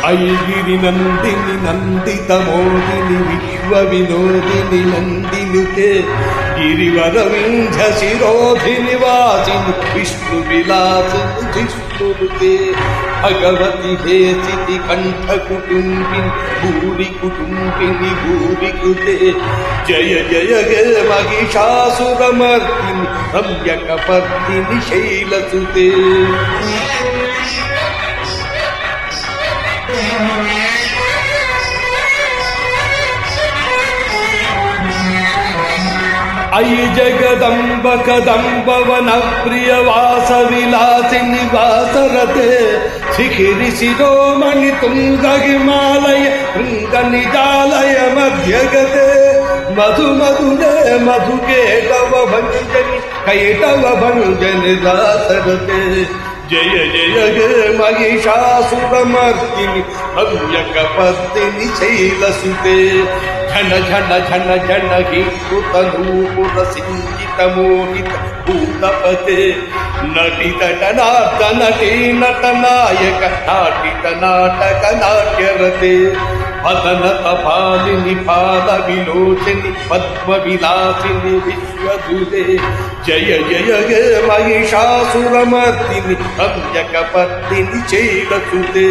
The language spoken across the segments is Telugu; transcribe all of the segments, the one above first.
ఐగిరి నందిని నందిత మోదిని విశ్వ వినోదిని నందినుతే గిరివరవింధ్య శిరోధిని వాసిని విష్ణు విలాసిని జిష్ణునుతే భగవతి హేసితి కంఠ కుటుంబిని భూరి కుటుంబిని భూరి కృతే జయ జయ గే మహిషాసురమర్దిని రమ్యకపర్దిని శైలసుతే అయి జగదంబ కదంబవన ప్రియ వాస విలాసిని వాసరతే శిఖిరి శిరోమణి తుంగ హిమాలయ శృంగ నిజాలయ మధ్యగతే మధు మధురే మధుకేటవ భంజని కైటవ భంజని దాసరతే జయ జయ గే మహిషాసురమర్దిని హవ్యకపర్దిని శైలసుతే ఝన ఝన ఝన ఝన హింకృత నూపుర సింజిత మోహిత భూతపతే నటిత నాట నటీ నట నాయక నాటిత నాటక నాట్యరతే పదన తపాలిని పాద విలోచని పద్మ విలాసిని విశ్వదుతే జయ జయ గే మహిషాసురమర్దిని రమ్యకపర్దిని శైలసుతే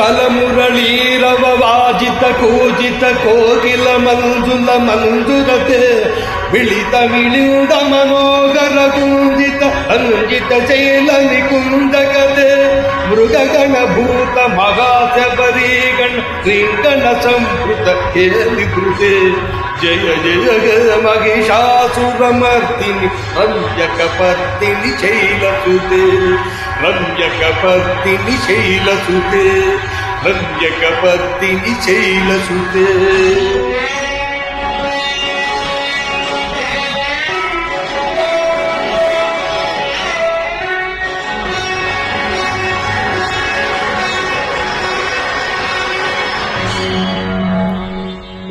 కలమురళీరవ వాజిత కోజిత కోకిల మంజుల మంజురతే విళిత విళింద మనోగర గుంజిత అంజిత శైల నికుందగతే మృగగణ భూత మహాశబరీగణ శ్రీగణ సంవృత కేలిభృతే జయ జయ గే మహిషాసురమర్దిని రమ్యకపర్దిని శైలసుతే రమ్యకపర్దిని శైలసుతే రమ్యకపర్దిని శైలసుతే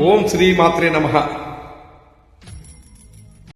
ఓం శ్రీ మాత్రే నమః.